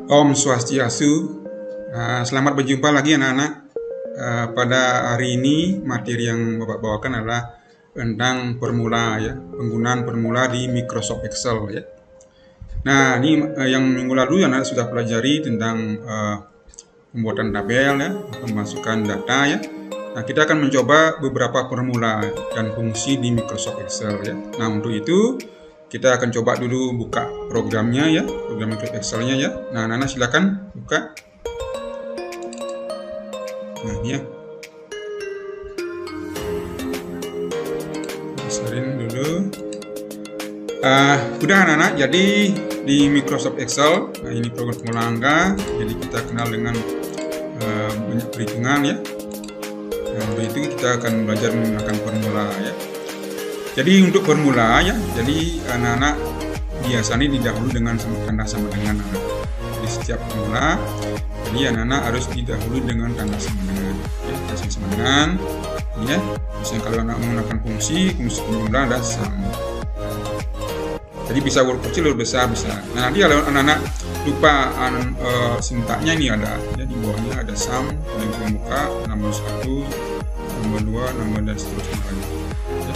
Om Swastiastu. Selamat berjumpa lagi anak-anak. Pada hari ini materi yang Bapak bawakan adalah tentang formula ya, penggunaan formula di Microsoft Excel ya. Nah, ini yang minggu lalu anak sudah pelajari tentang pembuatan tabel ya, pemasukan data ya. Nah, kita akan mencoba beberapa formula dan fungsi di Microsoft Excel ya. Nah, untuk itu kita akan coba dulu buka programnya ya, program Microsoft Excel-nya ya. Nah, anak-anak silakan buka. Nah, ini ya. Besarin dulu. Udah anak-anak, jadi di Microsoft Excel, nah ini program formula angka, jadi kita kenal dengan banyak perhitungan ya. Nah, untuk itu kita akan belajar menggunakan formula ya. Jadi untuk formula ya, jadi anak-anak biasanya didahului dengan tanda sama dengan anak. Di setiap formula, jadi anak-anak harus didahului dengan tanda sama dengan. Ya, tanda sama dengan. Ya, misalnya kalau anak menggunakan fungsi formula ada sama. Jadi bisa huruf kecil, huruf besar bisa. Nah, nanti kalau anak-anak lupa sintaknya ini ada, ya di bawahnya ada sum, yang pembuka, nomor 1, nomor 2, nomor dan seterusnya lagi. Ya.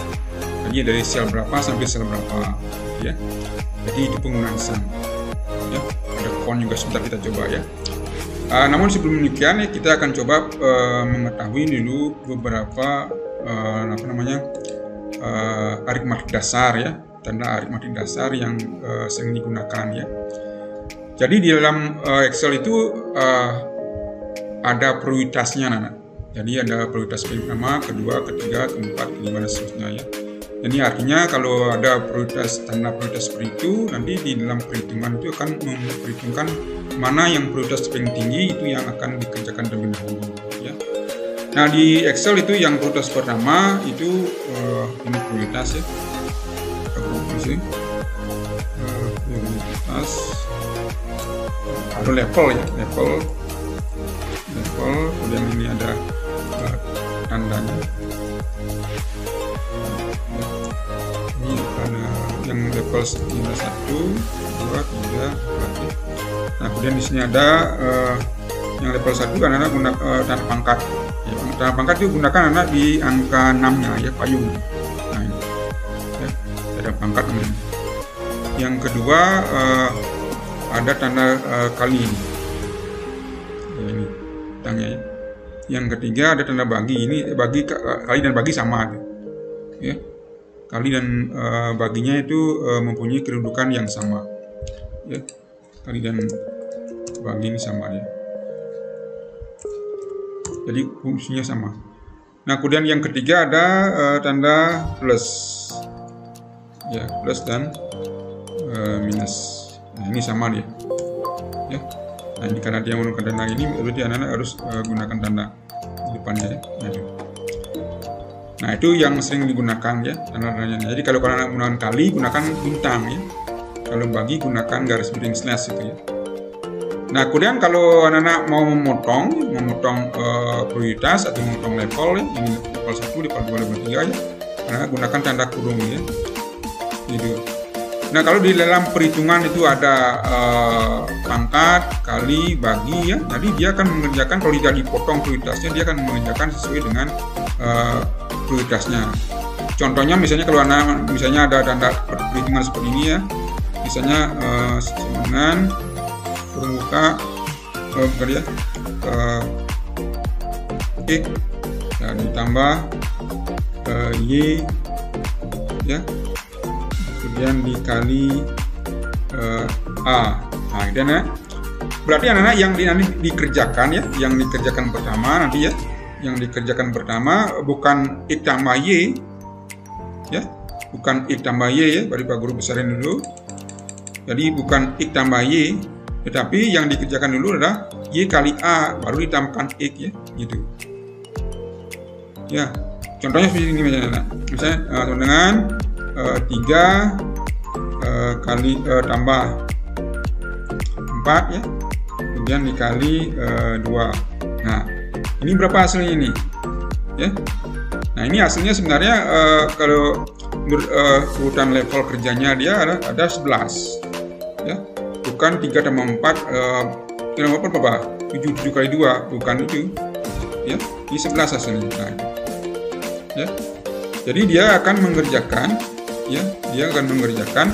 Jadi dari sel berapa sampai sel berapa, ya. Jadi itu penggunaan sum. Ya. Ada font juga sebentar kita coba ya. Namun sebelum demikian ya, kita akan coba mengetahui dulu beberapa aritmatik dasar ya. Tanda aritmatik dasar yang sering digunakan ya. Jadi di dalam Excel itu ada prioritasnya anak. Jadi ada prioritas pertama, kedua, ketiga, keempat, kelima dan seterusnya ya. Jadi artinya kalau ada tanda prioritas seperti itu, nanti di dalam perhitungan itu akan memperhitungkan mana yang prioritas paling tinggi itu yang akan dikerjakan terlebih dahulu ya. Nah di Excel itu yang prioritas pertama itu ini prioritas ya. Prioritas atau level ya, level, kemudian ini ada tandanya. Ini ada yang level 1, 2, 3, 4. Nah, kemudian di sini ada yang level 1 kan anak gunakan tanda pangkat. Ya, tanda pangkat itu gunakan anak di angka 6-nya ya, payung. Nah, ini. Ya, ada pangkat namanya. Yang kedua ada tanda kali ini. Ya, ini tandanya ya. Yang ketiga ada tanda bagi. Ini kali dan bagi sama ya. Kali dan baginya itu mempunyai kedudukan yang sama ya. Kali dan bagi ini sama ya. Jadi fungsinya sama. Nah, kemudian yang ketiga ada tanda plus ya, plus dan minus. Nah, ini sama dia ya. Nah, ini karena dia menggunakan tanda ini, berarti anak-anak harus gunakan tanda di depannya ya. Nah, itu yang sering digunakan ya tanda-tandanya. Jadi kalau anak menggunakan kali, gunakan bintang ya. Kalau bagi, gunakan garis miring slash itu ya. Nah, kemudian kalau anak-anak mau memotong prioritas atau memotong level ya, ini level 1, level 2, level 3 ya, anak gunakan tanda kurung ya. Gitu. Nah, kalau di dalam perhitungan itu ada pangkat, kali, bagi ya. Jadi dia akan mengerjakan, kalau tidak dipotong prioritasnya, dia akan mengerjakan sesuai dengan prioritasnya. Contohnya misalnya kalau anak misalnya ada tanda perhitungan seperti ini ya. Misalnya dengan pembuka X dan ditambah Y ya. Kemudian dikali A. Nah, dan berarti anak-anak yang dikerjakan ya, yang dikerjakan pertama nanti ya, yang dikerjakan pertama bukan X tambah Y ya, bukan X tambah Y ya, bari Pak Guru besarin dulu. Jadi bukan X tambah Y, tetapi yang dikerjakan dulu adalah Y kali A, baru ditambahkan X ya, gitu. Ya, contohnya seperti ini misalnya dengan 3 kali tambah 4 ya, kemudian dikali 2. Nah, ini berapa hasilnya ini ya. Nah, ini hasilnya sebenarnya kalau urutan level kerjanya dia ada 11 ya. bukan 3 tambah 4 berapa? 7 kali 2, bukan itu ya, di 11 hasilnya. Nah, ya. Jadi dia akan mengerjakan ya, dia akan mengerjakan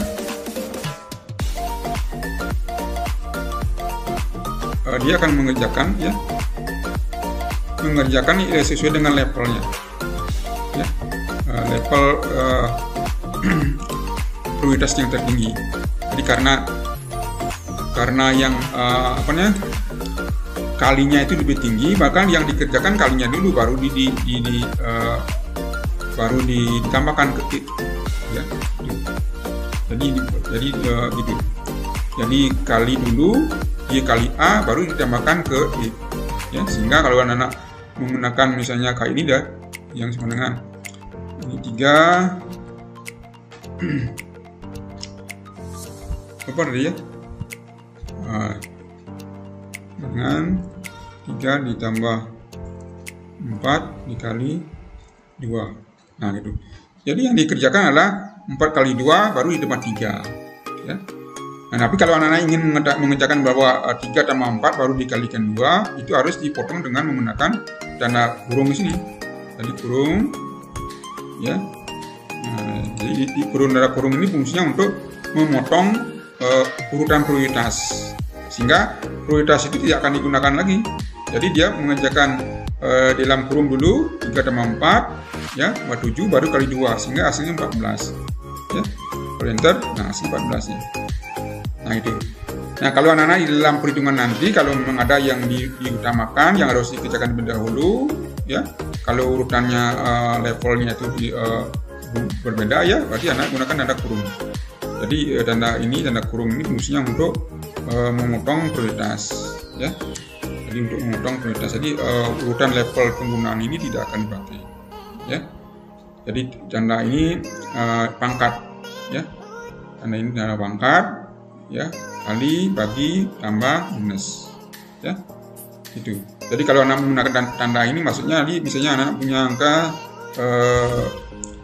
ya, mengerjakan sesuai dengan levelnya ya, level prioritas yang tertinggi. Jadi karena yang kalinya itu lebih tinggi, bahkan yang dikerjakan kalinya dulu baru baru ditambahkan ke ya. Jadi gitu. Jadi kali dulu, dia kali A baru ditambahkan ke I ya, sehingga kalau anak-anak menggunakan misalnya kayak ini dah yang sama dengan ini 3 apa tadi ya, dengan 3 ditambah 4 dikali 2. Nah gitu. Jadi yang dikerjakan adalah 4 kali 2 baru ditambah 3 ya. Nah, tapi kalau anak-anak ingin mengerjakan bahwa 3 tambah 4 baru dikalikan 2, itu harus dipotong dengan menggunakan tanda kurung di sini. Jadi kurung ya. Nah, jadi tanda kurung ini fungsinya untuk memotong urutan prioritas, sehingga prioritas itu tidak akan digunakan lagi. Jadi dia mengerjakan dalam kurung dulu 3 tambah 4 ya, 7 baru kali 2, sehingga hasilnya 14 ya. Kalau enter, nah hasil 14 ya. Nah itu. Nah kalau anak-anak di dalam perhitungan nanti, kalau memang ada yang diutamakan, yang harus dikerjakan terlebih dahulu ya, kalau urutannya levelnya itu berbeda ya, berarti anak gunakan tanda kurung. Jadi tanda kurung ini fungsinya untuk memotong prioritas ya. Jadi untuk memotong prioritas, jadi urutan level penggunaan ini tidak akan dipakai ya. Jadi tanda ini pangkat ya, tanda ini tanda pangkat ya, kali, bagi, tambah, minus ya, itu. Jadi kalau anak menggunakan tanda ini, maksudnya misalnya anak punya angka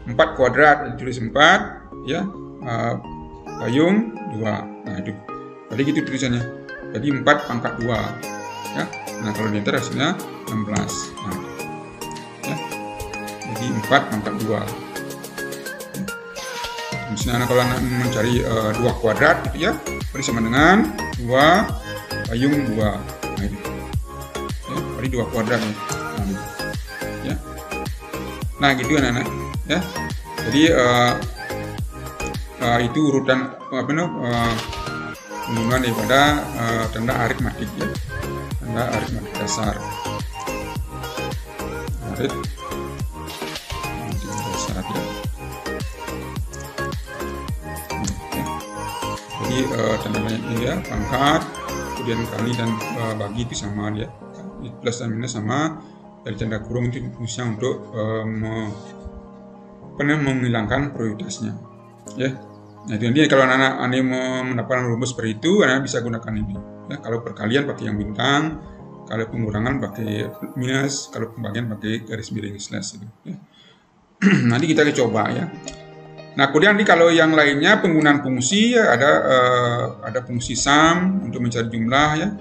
4 kuadrat, ditulis 4 ya, payung 2. Nah itu, jadi gitu tulisannya. Jadi 4 pangkat 2 ya. Nah kalau di enter hasilnya 16. Nah, ya. Jadi 4 pangkat 2. Misalnya kalau anak mencari 2 kuadrat gitu ya, berarti sama dengan 2 payung 2. Nah itu ya, berarti 2 kuadrat ya. Nah, gitu. Ya. Nah gitu anak-anak ya. Jadi itu urutan penggunaan daripada tanda aritmatik ya, tanda aritmatik dasar. Aritmatik dasar ya. Jadi tandanya ini ya, pangkat, kemudian kali dan bagi itu sama dia, plus dan minus sama. Dari tanda kurung itu fungsinya untuk menghilangkan prioritasnya ya. Nah itu nanti kalau anak-anak mendapatkan rumus seperti itu, anak bisa gunakan ini ya. Kalau perkalian pakai yang bintang, kalau pengurangan pakai minus, kalau pembagian pakai garis miring slash gitu ya. Nanti kita coba ya. Nah kemudian kalau yang lainnya penggunaan fungsi ya, ada fungsi sum untuk mencari jumlah ya,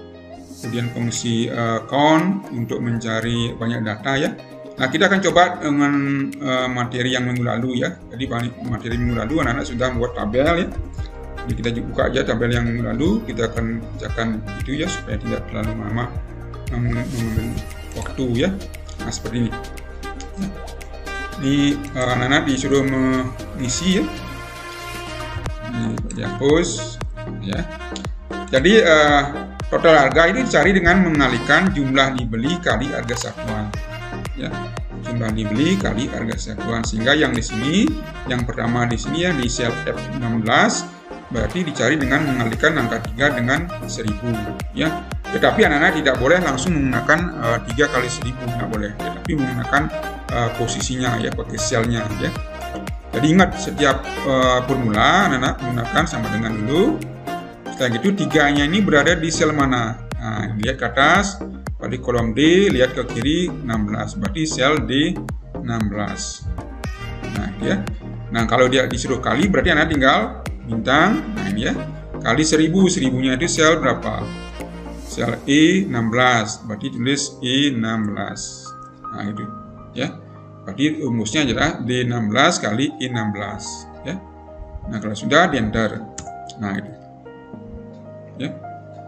kemudian fungsi count untuk mencari banyak data ya. Nah kita akan coba dengan materi yang minggu lalu ya. Jadi materi minggu lalu anak-anak sudah membuat tabel ya. Jadi kita buka aja tabel yang minggu lalu, kita akan kerjakan itu ya, supaya tidak terlalu lama mengambil waktu ya. Nah seperti ini. Nah, di anak-anak disuruh mengisi ya. Ini dihapus ya. Jadi total harga ini dicari dengan mengalihkan jumlah dibeli kali harga satuan. Ya, jumlah dibeli kali harga satuan, sehingga yang di sini, yang pertama di sini ya, di sel F16 berarti dicari dengan mengalihkan angka 3 dengan 1000 ya. Tetapi anak-anak tidak boleh langsung menggunakan 3 kali 1000, nggak boleh, tetapi menggunakan posisinya ya, pakai selnya ya. Jadi ingat setiap formula anak-anak menggunakan sama dengan dulu. Setelah itu 3-nya ini berada di sel mana? Nah, lihat ke atas. Di kolom D, lihat ke kiri 16, berarti sel D16. Nah, dia. Nah, kalau dia disuruh kali, berarti anak tinggal bintang. Nah, ini ya. kali 1000. 1000-nya itu sel berapa? Sel E16, berarti tulis E16. Nah itu ya, berarti rumusnya adalah D16 kali E16 ya. Nah kalau sudah di enter. Nah itu ya,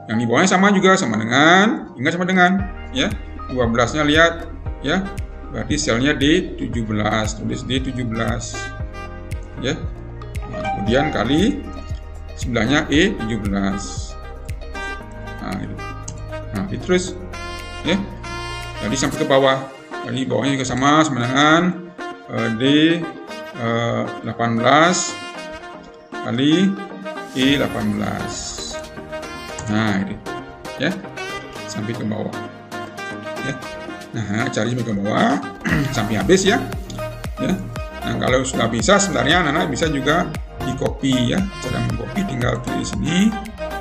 yang di bawahnya sama juga, sama dengan, ingat sama dengan ya, 12-nya lihat ya, berarti selnya D17, tulis D17 ya. Nah, kemudian kali sebelahnya E17. Nah itu. Nah, terus ya. Jadi sampai ke bawah. Jadi bawahnya juga sama dengan D18 kali E18. Nah, ini ya. Sampai ke bawah. Ya. Nah, cari sampai ke bawah sampai habis ya. Ya. Nah, kalau sudah bisa sebenarnya anak-anak bisa juga di copy ya. Cara mengcopy tinggal pilih sini,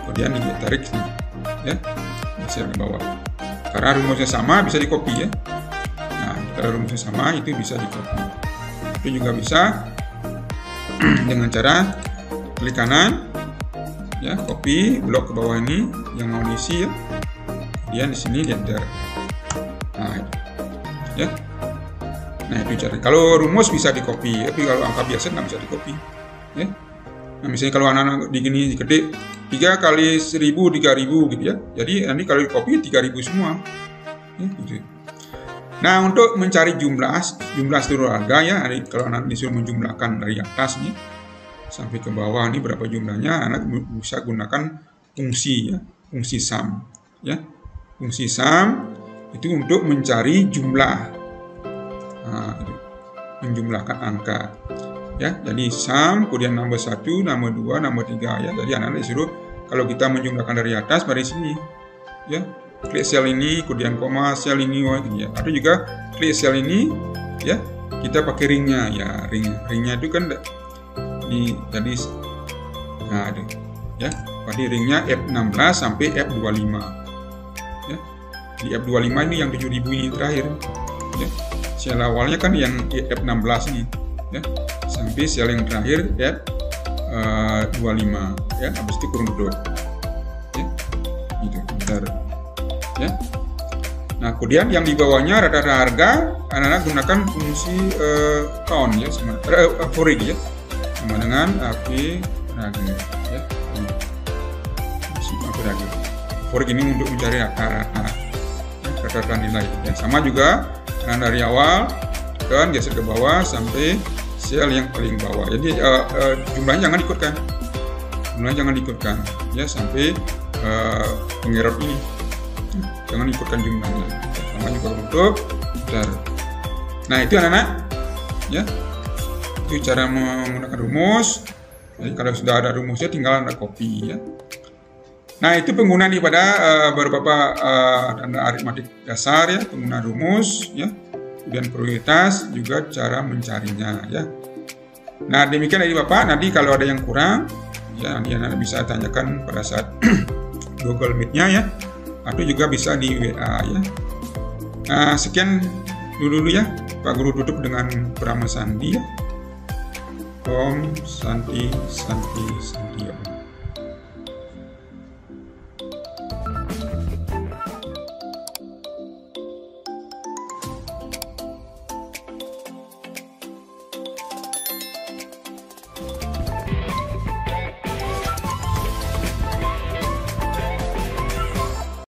kemudian ditarik sini. Ya. Bisa ke bawah. Karena rumusnya sama bisa di copy ya. Nah, kalau rumusnya sama itu bisa di copy. Itu juga bisa dengan cara klik kanan ya, copy blok ke bawah ini yang mau diisi ya. Kemudian di sini di enter. Nah, itu. Ya. Nah, itu cara. Kalau rumus bisa di copy, tapi kalau angka biasa nggak bisa di copy. Ya. Nah, misalnya kalau anak-anak digini diketik 3 kali 1000 3000 gitu ya. Jadi nanti kalau di copy 3000 semua. Ya, gitu. Nah, untuk mencari jumlah seluruh harga ya, kalau anak disuruh menjumlahkan dari atas nih sampai ke bawah ini berapa jumlahnya, anak bisa gunakan fungsi ya, fungsi sum ya. Fungsi sum itu untuk mencari jumlah. Nah, itu. Menjumlahkan angka. Ya, jadi sum, kemudian nomor 1, nomor 2, nomor 3 ya. Jadi anak-anak disuruh kalau kita menjumlahkan dari atas dari sini ya, klik sel ini, kemudian koma sel ini gitu ya. Atau juga klik sel ini ya, kita pakai ringnya ya, ringnya itu kan di tadi nah ada ya, berarti ringnya F16 sampai F25 ya. Di F25 ini yang 7000 ini terakhir ya. Sel awalnya kan yang F16 ini ya, sampai sel yang terakhir F25 ya, habis itu kurung dot ya, gitu bentar ya. Nah, kemudian yang di bawahnya rata-rata harga anak-anak gunakan fungsi count ya, sama foreg ya, sama dengan AP harga ya. Foreg ini untuk mencari rata-rata nilai ya. Sama juga dari awal dan geser ke bawah sampai sel yang paling bawah. Jadi jumlahnya jangan ikutkan. Jumlahnya jangan ikutkan ya, sampai pengerot ini. Jangan ikutkan jumlahnya. Sama juga untuk besar. Nah, itu anak-anak ya. Itu cara menggunakan rumus. Jadi kalau sudah ada rumusnya tinggal anda copy ya. Nah, itu penggunaan daripada beberapa tanda aritmatik dasar ya, penggunaan rumus ya, kemudian prioritas, juga cara mencarinya ya. Nah, demikian dari Bapak. Nanti kalau ada yang kurang ya, nanti anak bisa tanyakan pada saat Google Meet-nya ya, atau juga bisa di WA ya. Nah, sekian dulu ya. Pak Guru tutup dengan Brahma Sandi ya. Om Santi Santi Santi.